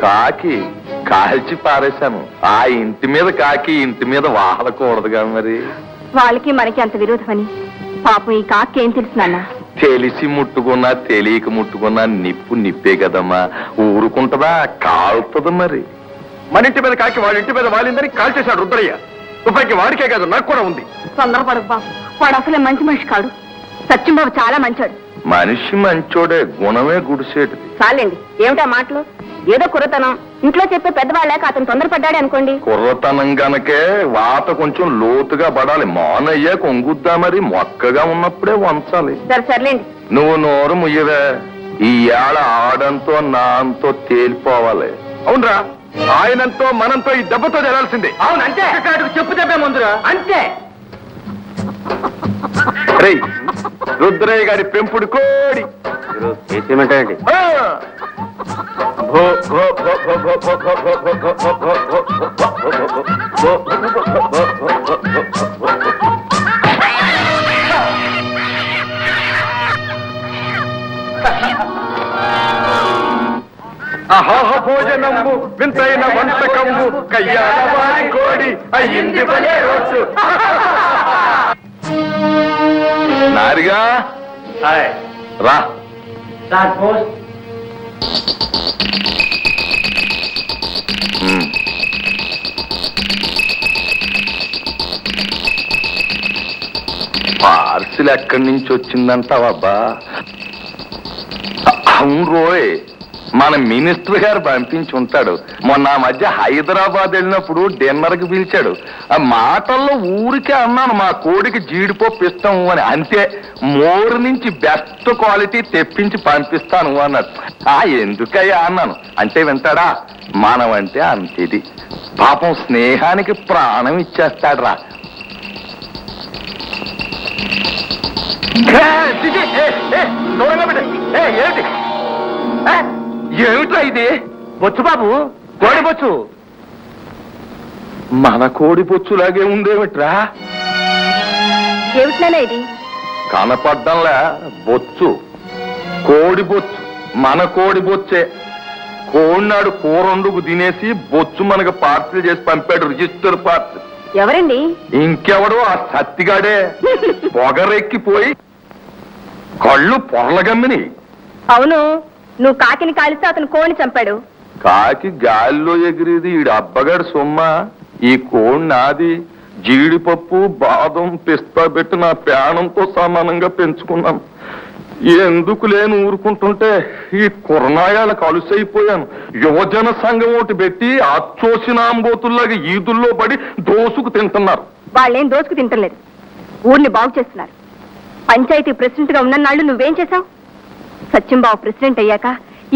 కాకి కాల్చి పారేశాను. ఆ ఇంటి మీద కాకి ఇంటి మీద వాహలకూడదుగా మరి. వాళ్ళకి మనకి అంత విరోధమని పాపం ఈ కాకి ఏం తెలుసు నాన్న? తెలిసి ముట్టుకున్నా తెలియక ముట్టుకున్నా నిప్పు నిప్పే కదమ్మా, ఊరుకుంటదా? కాలుతుంది మరి. మన ఇంటి మీద కాకి వాళ్ళ ఇంటి మీద వాలిందని కాల్ చేశాడు రుద్రయ్య. తుపాకి వాడికే కాదు, నాకు కూడా ఉంది. తొందరపడకు బాబు, వాడు అసలే మంచి మనిషి కాడు. సత్యం బాబు చాలా మంచాడు. మనిషి మంచోడే, గుణమే గుడిసేటిది. చాలండి, ఏమిటా మాటలు? ఏదో కుర్రతనం, ఇంట్లో చెప్పే పెద్దవాళ్ళక అతను తొందరపడ్డాడు అనుకోండి. కుర్రతనం గనకే వాత కొంచెం లోతుగా పడాలి. మానయ్య కొంగుద్దా మరి, మొక్కగా ఉన్నప్పుడే వంచాలి. సర్లేండి. నువ్వు నోరు ముయ్యవే. ఈ ఏళ ఆడంతో నాంతో తేలిపోవాలి. అవునరా, ఆయనంతో మనంతో ఈ దెబ్బతో జరాల్సిందే. అవును అంతే, చెప్పు దెబ్బే ముందురా అంతే. రుద్రయ్య గారి పెంపుడు కోడి చేసేమంటారండి. అహాహ భోజనంబు వింతైన వంటకంబు కయ్యాల వారి కోడి అయ్యింది భలే రోజు. నారిగా రా. పార్సిల్ ఎక్కడి నుంచి వచ్చిందంటావబ్బా? అవును రోయ్, మన మినిస్టర్ గారు పంపించి ఉంటాడు. మొన్న ఆ మధ్య హైదరాబాద్ వెళ్ళినప్పుడు డిన్నర్ కి పిలిచాడు. ఆ మాటల్లో ఊరికే అన్నాను మా కోడికి జీడిపప్పు ఇస్తాము అని. అంతే, మోరు నుంచి బెస్ట్ క్వాలిటీ తెప్పించి పంపిస్తాను అన్నాడు. ఎందుకయ్యా అన్నాను. అంటే వింటాడా? మనమంటే అంతేది. పాపం స్నేహానికి ప్రాణం ఇచ్చేస్తాడు రా. ఏంటి ఏమిట్రా ఇది? బొచ్చు బాబు, కోడి బొచ్చు. మన కోడి బొచ్చులాగే ఉండేమిట్రా? ఏమిటినా ఇది? కనపడ్డంలా బొచ్చు, కోడి బొచ్చు. మన కోడి బొచ్చే. కోడినాడు కూరండుకు తినేసి బొచ్చు మనకు పార్సిల్ చేసి పంపాడు, రిజిస్టర్ పార్సిల్. ఎవరండి? ఇంకెవడో ఆ సత్తిగాడే. పొగరెక్కిపోయి కళ్ళు పొరలగమ్మిని. అవును, నువ్వు కాకిని కాలిస్తే అతను కోడిని చంపాడు. కాకి గాలిలో ఎగిరేది ఈడు అబ్బగాడు సొమ్మ. ఈ కోడి నాది. జీడిపప్పు బాదం పిస్తా పెట్టి నా ప్రాణంతో సమానంగా పెంచుకున్నాను. ఎందుకు లేని ఊరుకుంటుంటే ఈ కుర్నాయాలకు అలుసైపోయాను. యువజన సంఘం ఒకటి పెట్టి అచ్చోసినాంబోతుల్లాగా ఈదుల్లో పడి దోసుకు తింటున్నారు. వాళ్ళేం దోసుకు తింటలేదు, ఊరిని బాగు చేస్తున్నారు. పంచాయతీ ప్రెసిడెంట్ గా ఉన్ననాళ్ళు నువ్వేం చేశావు? సత్యంబాబు ప్రెసిడెంట్ అయ్యాక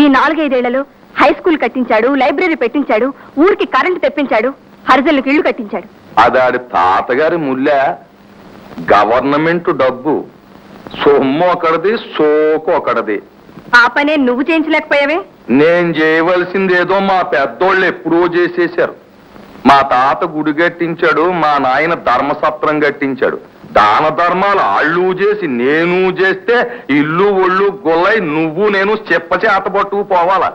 ఈ 4-5 ఏళ్లలో హై స్కూల్ కట్టించాడు, లైబ్రరీ పెట్టించాడు, ఊరికి కరెంటు తెప్పించాడు, హరిజనులకు ఇళ్లు కట్టించాడు. అదాడి తాతగారి ముల్లె. గవర్నమెంట్ డబ్బు సొమ్ము ఒకటిది, సోకు ఒకటిది. ఆ పనే నువ్వు చేయించలేకపోయావే? నేను చేయవలసిందేదో మా పెద్దోళ్ళు ఎప్పుడో చేసేశారు. మా తాత గుడి కట్టించాడు, మా నాయన ధర్మసత్రం కట్టించాడు. దాన ధర్మాలు ఆళ్ళు చేసి నేను చేస్తే ఇల్లు ఒళ్ళు గొల్లై నువ్వు నేను చెప్పచేత పట్టుకు పోవాలా?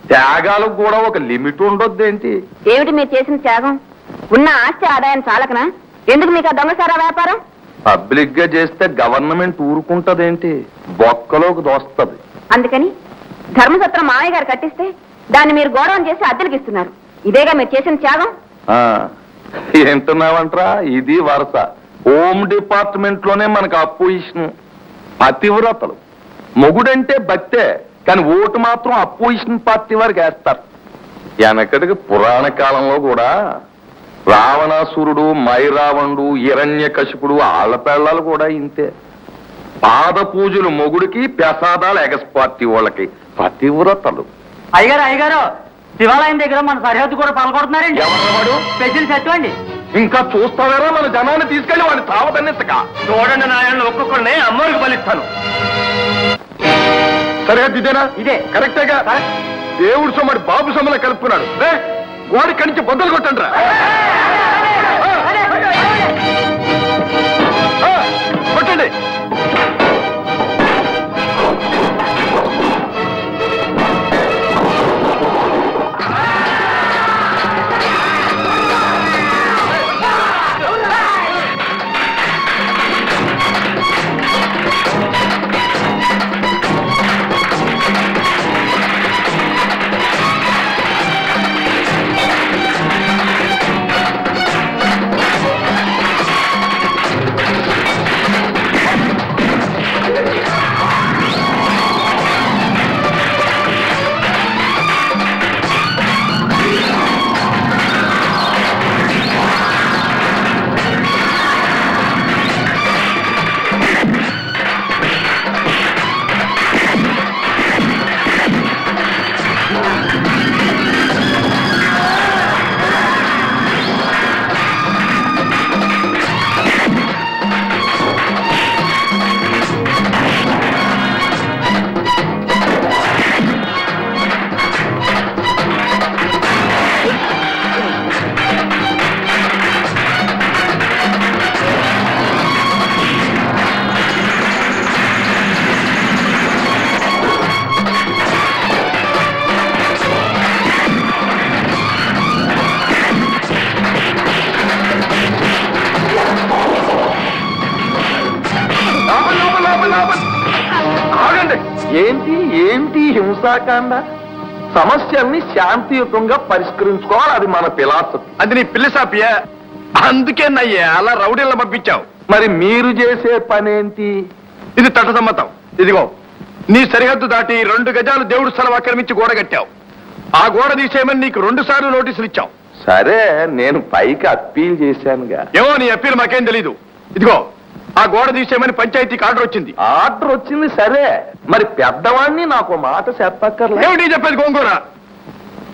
త్యాగాలకు కూడా ఒక లిమిట్ ఉండొద్దేంటి? ఏమిటి మీరు చేసిన త్యాగం? ఉన్న ఆస్తి ఆదాయం చాలకనా? ఎందుకు మీకు ఆ దొంగసారా వ్యాపారం? పబ్లిక్ గా చేస్తే గవర్నమెంట్ ఊరుకుంటదేంటి? బొక్కలోకి దోస్తది. అందుకని ధర్మసత్రం మామయ్య గారు కట్టిస్తే దాన్ని మీరు గౌరవం చేసి అద్దెలకు ఇస్తున్నారు. ఇదేగా మీరు చేసిన త్యాగం. ఏంటున్నావంట్రా? ఇది వరుస. హోమ్ డిపార్ట్మెంట్ లోనే మనకు అపోజిషన్. పతివ్రతలు. మొగుడంటే భక్తే, కానీ ఓటు మాత్రం అపోజిషన్ పార్టీ వారికి వేస్తారు. వెనకటికి పురాణ కాలంలో కూడా రావణాసురుడు, మైరావణుడు, హిరణ్యకశిపుడు ఆళ్లపేళ్లాలు కూడా ఇంతే. పాద పూజలు మొగుడికి, ప్రసాదాలు ఎగస్ పార్టీ వాళ్ళకి. పతివ్రతలు. అయ్యగారు శివాలయం దగ్గర మన సరిహద్దు కూడా పాల్గొడుతున్నారండి. ఎవరు? స్పెషల్ సెట్ అండి. ఇంకా చూస్తావేరా మన జనాన్ని తీసుకెళ్లి వాడిని తావదన్నెత్తక. చూడండి నాయన, ఒక్కొక్కరిని అమ్మోరికి బలిస్తాను. సరిహద్దు ఇదేనా? ఇదే కరెక్టేగా. దేవుడు సొమ్మడి బాబు సొమ్మల కలుపుకున్నాడు. వాడి కణించి బొద్దలు కొట్టండి రా. కొట్టండి. ఆగండి. ఏంటి ఏంటి హింసాకాండ? సమస్యల్ని శాంతియుతంగా పరిష్కరించుకోవాలి, అది మన ఫిలాసఫీ. అది నీ పిల్లి సాపియా? అందుకేనయ్యా అలా రౌడీలను పంపించావు. మరి మీరు చేసే పనేంటి? ఇది తటసమ్మతం. ఇదిగో నీ సరిహద్దు దాటి 2 గజాలు దేవుడు స్థలం ఆక్రమించి గోడ కట్టావు. ఆ గోడ తీసేయమని నీకు 2 సార్లు నోటీసులు ఇచ్చావు. సరే, నేను పైకి అప్పీల్ చేశానుగా. ఏమో నీ అప్పీల్ మాకేం తెలీదు. ఇదిగో ఆ గోడ తీసేయమని పంచాయతీకి ఆర్డర్ వచ్చింది. ఆర్డర్ వచ్చింది సరే, మరి పెద్దవాడిని నాకు మాట చెప్పక్కర్లే. ఏమిటి చెప్పేది గోంగూర?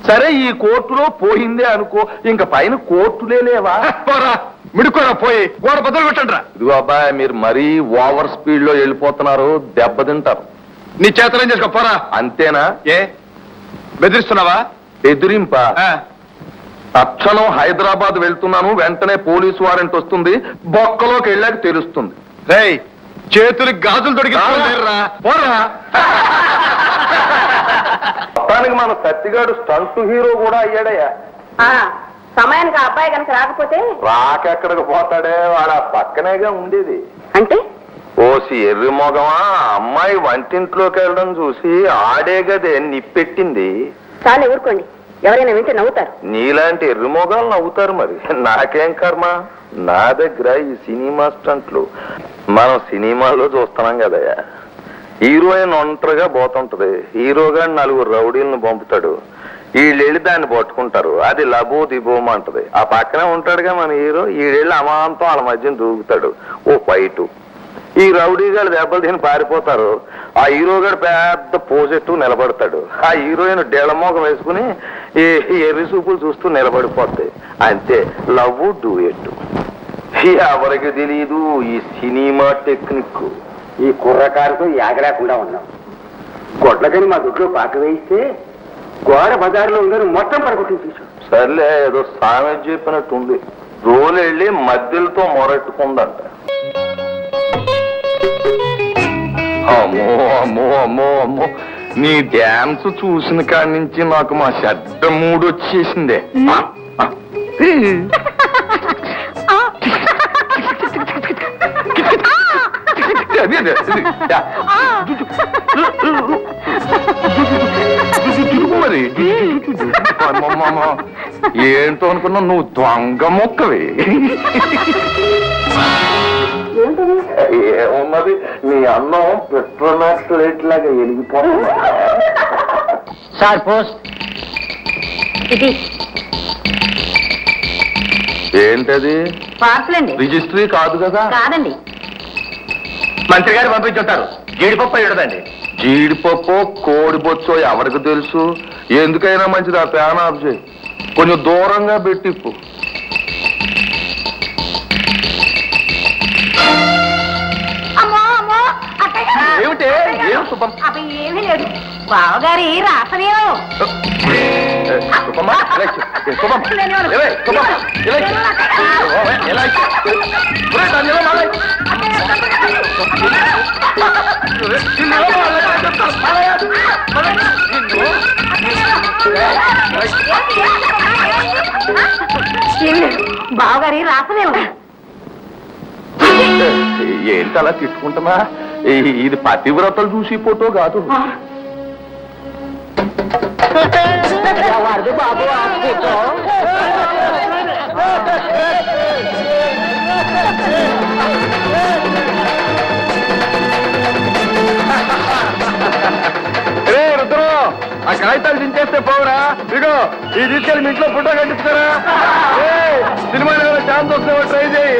సరే, ఈ కోర్టులో పోయిందే అనుకో, ఇంక పైన కోర్టులే లేవా? పోరా మిడుకోరా, పోయి గోడ బదులు కొట్టండి రా. ఇదిగో అబ్బాయి, మీరు మరీ ఓవర్ స్పీడ్ లో వెళ్ళిపోతున్నారు, దెబ్బతింటారు. నీ చేతనం చేసుకో, పోరా. అంతేనా? ఏ బెదిరిస్తున్నావా? ఎదిరింప. ఆ, తక్షణం హైదరాబాద్ వెళ్తున్నాను, వెంటనే పోలీసు వారెంట్ వస్తుంది, బొక్కలోకి వెళ్ళాక తెలుస్తుంది. రేయ్ చేతులకి గాజులు తొడిగిరా, పోరా. మొత్తానికి మన సత్తిగాడు స్టంట్ హీరో కూడా అయ్యాడయ్యా. సమయానికి ఆ అబ్బాయి కనుక రాకపోతే రాకెక్కడికి పోతాడే, వాడు ఆ పక్కనేగా ఉండేది. అంటే ఓసి ఎర్రి మొగమా, అమ్మాయి వంటింట్లోకి వెళ్ళడం చూసి ఆడే గదే నిప్పెట్టింది. చాలు ఊరుకోండి, ఎవరైనా వింటే నవ్వుతారు. నీలాంటి ఎర్రి మొగాలు నవ్వుతారు, మరి నాకేం కర్మ. నా దగ్గర ఈ సినిమా స్టంట్లు మనం సినిమాలో చూస్తున్నాం కదయ్యా. హీరోయిన్ ఒంటరిగా పోతుంటది, హీరోగా 4 రౌడీలను పంపుతాడు, వీళ్ళెళ్ళి దాన్ని పట్టుకుంటారు, అది లబో దిబోమంటది. ఆ పక్కనే ఉంటాడుగా మన హీరో, వీళ్ళెళ్ళి అమాంతం వాళ్ళ మధ్యన దూకుతాడు, ఓ ఫైటు. ఈ రౌడీ గారు దెబ్బలు తిని పారిపోతారు, ఆ హీరో గారు పెద్ద పోజెట్టు నిలబడతాడు, ఆ హీరోయిన్ డెళమోగం వేసుకుని ఈ ఎర్రి చూపులు చూస్తూ నిలబడిపోతాయి. అంతే, లవ్ డూయెట్. ఎవరికి తెలీదు ఈ సినిమా టెక్నిక్. ఈ కుర్రకారుతో యాగలేకుండా ఉన్నాం. గొడ్లకని మా దొడ్లో పాక వేయిస్తే గోడ బజార్లో ఉందని మొత్తం పడగొట్టి చూసాం. సర్లే, ఏదో సామెత చెప్పినట్టుంది, రోలు వెళ్ళి మధ్యలతో మొరట్టుకుందంట. అమ్మో అమ్మో అమ్మో అమ్మో, నీ డ్యాన్స్ చూసిన కాడి నుంచి నాకు మా చెడ్డ మూడు వచ్చేసిందే. మరి ఏంటో అనుకున్నా, నువ్వు దొంగ మొక్కవి. ఏమున్నది, నీ అన్నం పెట్రోమాక్స్ రేట్ లాగా వెలిగిపోతుంది. Sir post. ఇది ఏంటది? పార్సల్ అండి. రిజిస్ట్రీ కాదు కదా? కాదండి. మంత్రి గారు పంపించుంటారు, జీడిపప్పు ఇడదండి. జీడిపప్పు కోడి బొచ్చో ఎవరికి తెలుసు? ఎందుకైనా మంచిది ఆ ఫ్యాన్ ఆఫ్ చేయి, కొంచెం దూరంగా పెట్టిప్పు. ఏమిటే? ఏం సుబ్బమ్మ? అవి ఏమీ లేదు, బావగారి రాసనేమో. సుబ్బమ్మ, ఇలా ఇచ్చు. సుబ్బమ్మ, ఇలా ఇచ్చు. సుబ్బమ్మ, ఇలా ఇచ్చు. ఇలా ఇచ్చు. ఒరేయ్, దాన్ని ఇలా మాలై. బావగారి రాసనేమో. ఏంటి అలా తిట్టుకుంటున్నా? ఇది పతివ్రతలు చూసి ఫోటో కాదు. బాబు రుద్రం, ఆ కాగితాలు దించేస్తే పోవురా. ఇదిగో ఈ తీసుకెళ్ళి మీ ఇంట్లో ఫోటో కట్టిస్తారా? సినిమాలో ఛాన్స్ వస్తే ట్రై చేయి.